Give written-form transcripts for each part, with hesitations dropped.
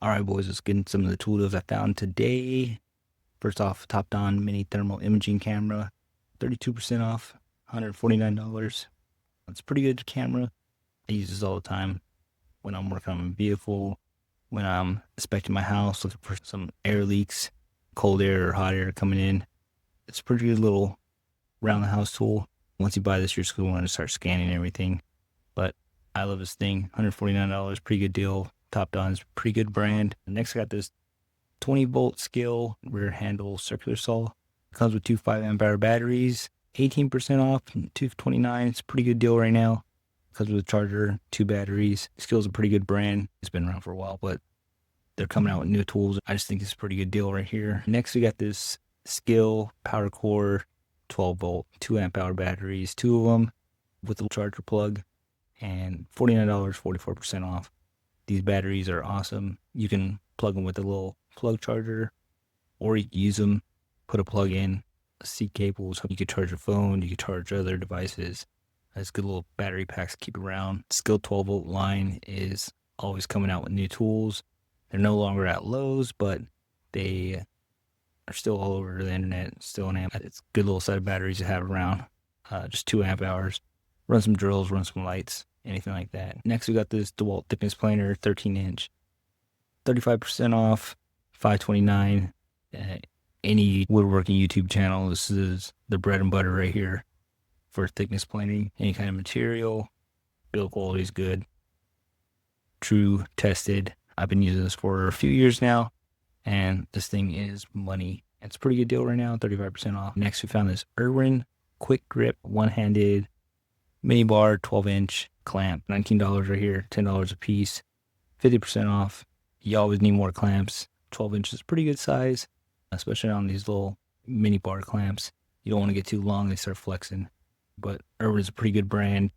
All right, boys, let's get into some of the tool deals I found today. First off, Top Don Mini Thermal Imaging Camera, 32% off, $149. It's a pretty good camera. I use this all the time when I'm working on a vehicle, when I'm inspecting my house, looking for some air leaks, cold air or hot air coming in. It's a pretty good little round the house tool. Once you buy this, you're just going to want to start scanning everything. But I love this thing, $149, pretty good deal. Top Don's pretty good brand. Next, I got this 20-volt scale rear handle circular saw. Comes with two 5 amp hour batteries, 18% off, $229. It's a pretty good deal right now. Comes with a charger, two batteries. Skill's a pretty good brand. It's been around for a while, but they're coming out with new tools. I just think it's a pretty good deal right here. Next, we got this Skill Power Core 12-volt, 2 amp hour batteries, two of them with a charger plug, and $49, 44% off. These batteries are awesome. You can plug them with a little plug charger, or you can use them, put a plug in, C cables. You could charge your phone, you could charge other devices. It's good little battery packs to keep around. Skill 12-volt line is always coming out with new tools. They're no longer at Lowe's, but they are still all over the internet, still an amp. It's a good little set of batteries to have around. Just 2 amp hours. Run some drills, run some lights, anything like that. Next, we got this DeWalt thickness planer, 13-inch. 35% off, $529. Any woodworking YouTube channel, this is the bread and butter right here for thickness planing. Any kind of material, build quality is good. True, tested. I've been using this for a few years now, and this thing is money. It's a pretty good deal right now, 35% off. Next, we found this Irwin Quick Grip one-handed mini bar 12-inch clamp, $19 right here, $10 a piece, 50% off. You always need more clamps. 12 inches is pretty good size, especially on these little mini bar clamps. You don't want to get too long, they start flexing. But Irwin is a pretty good brand,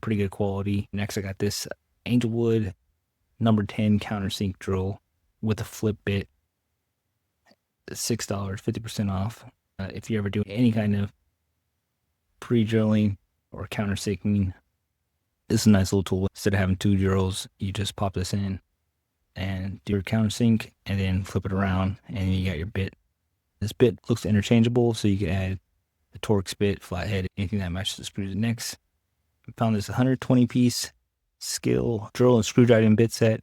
pretty good quality. Next, I got this Angelwood number 10 countersink drill with a flip bit, $6, 50% off. If you ever do any kind of pre-drilling or countersinking, this is a nice little tool. Instead of having two drills, you just pop this in and do your countersink and then flip it around, and you got your bit. This bit looks interchangeable, so you can add the Torx bit, flathead, anything that matches the screws. Next, I found this 120-piece Skill drill and screwdriver bit set,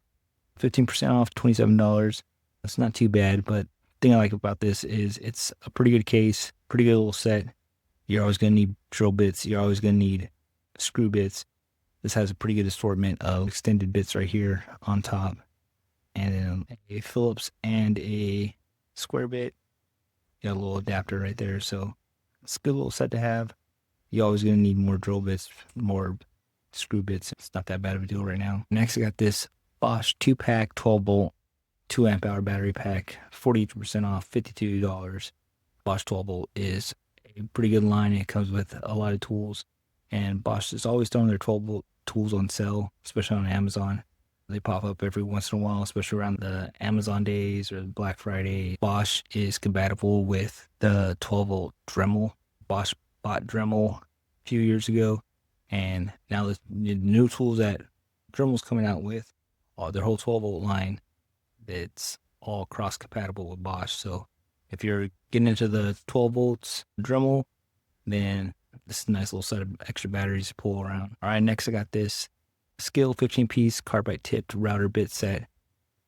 15% off, $27. That's not too bad, but the thing I like about this is it's a pretty good case, pretty good little set. You're always going to need drill bits. You're always going to need screw bits. This has a pretty good assortment of extended bits right here on top. And then a Phillips and a square bit. You got a little adapter right there. So it's a good little set to have. You're always going to need more drill bits, more screw bits. It's not that bad of a deal right now. Next, I got this Bosch 2-pack 12-volt 2 amp hour battery pack, 40% off, $52. Bosch 12-volt is a pretty good line. It comes with a lot of tools, and Bosch is always throwing their 12-volt tools on sale, especially on Amazon. They pop up every once in a while, especially around the Amazon days or Black Friday. Bosch is compatible with the 12-volt Dremel. Bosch bought Dremel a few years ago, and now the new tools that Dremel's coming out with, their whole 12-volt line, it's all cross-compatible with Bosch. So if you're getting into the 12 volts Dremel, then this is a nice little set of extra batteries to pull around. All right, next I got this Skill 15-piece carbide tipped router bit set.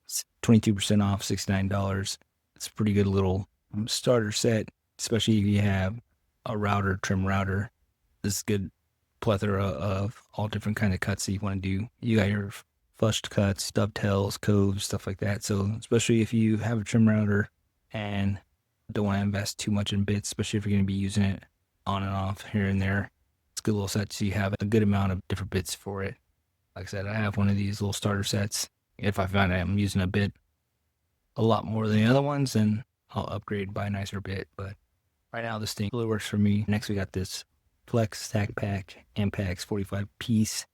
It's 22% off, $69. It's a pretty good little starter set, especially if you have a router, trim router. This is good plethora of all different kind of cuts that you want to do. You got your flushed cuts, dovetails, coves, stuff like that. So especially if you have a trim router and don't want to invest too much in bits, especially if you're going to be using it on and off here and there, it's a good little set so you have a good amount of different bits for it. Like I said, I have one of these little starter sets. If I find I'm using a bit a lot more than the other ones, then I'll upgrade, buy a nicer bit. But right now, this thing really works for me. Next, we got this Flex Stack Pack Impax 45-piece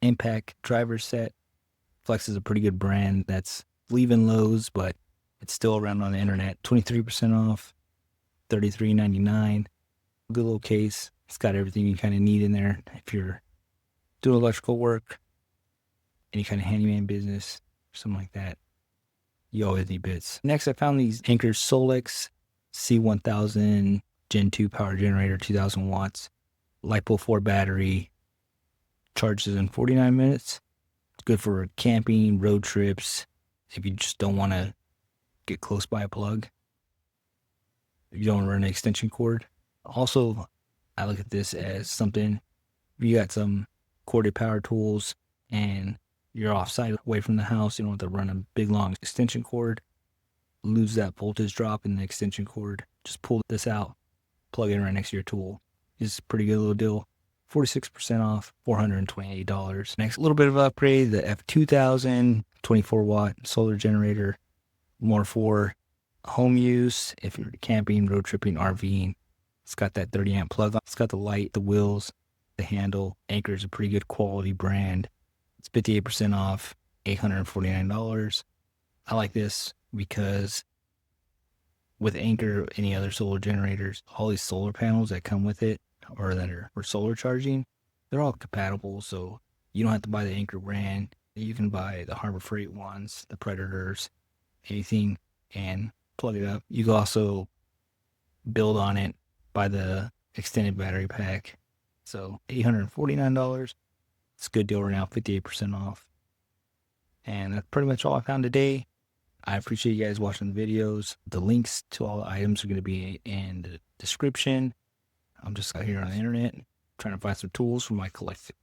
impact driver set. Flex is a pretty good brand that's leaving Lowe's, but it's still around on the internet. 23% off, $33.99. Good little case. It's got everything you kind of need in there if you're doing electrical work, any kind of handyman business, something like that. You always need bits. Next, I found these Anker Solex C1000 Gen 2 power generator, 2000 watts, LiPo 4 battery, charges in 49 minutes. It's good for camping, road trips, if you just don't want to get close by a plug. If you don't want to run an extension cord. Also, I look at this as something, if you got some corded power tools and you're off-site away from the house, you don't have to run a big long extension cord, lose that voltage drop in the extension cord, just pull this out, plug it right next to your tool. It's a pretty good little deal. 46% off, $428. Next, a little bit of an upgrade, the F2000 24 watt solar generator, more for home use. If you're camping, road tripping, RVing, it's got that 30 amp plug on. It's got the light, the wheels, the handle. Anker is a pretty good quality brand. It's 58% off, $849. I like this because with Anker, any other solar generators, all these solar panels that come with it or that are for solar charging, they're all compatible. So you don't have to buy the Anker brand. You can buy the Harbor Freight ones, the Predators, anything, and plug it up. You can also build on it, buy the extended battery pack. So $849. It's a good deal right now, 58% off. And that's pretty much all I found today. I appreciate you guys watching the videos. The links to all the items are going to be in the description. I'm just out here on the internet trying to find some tools for my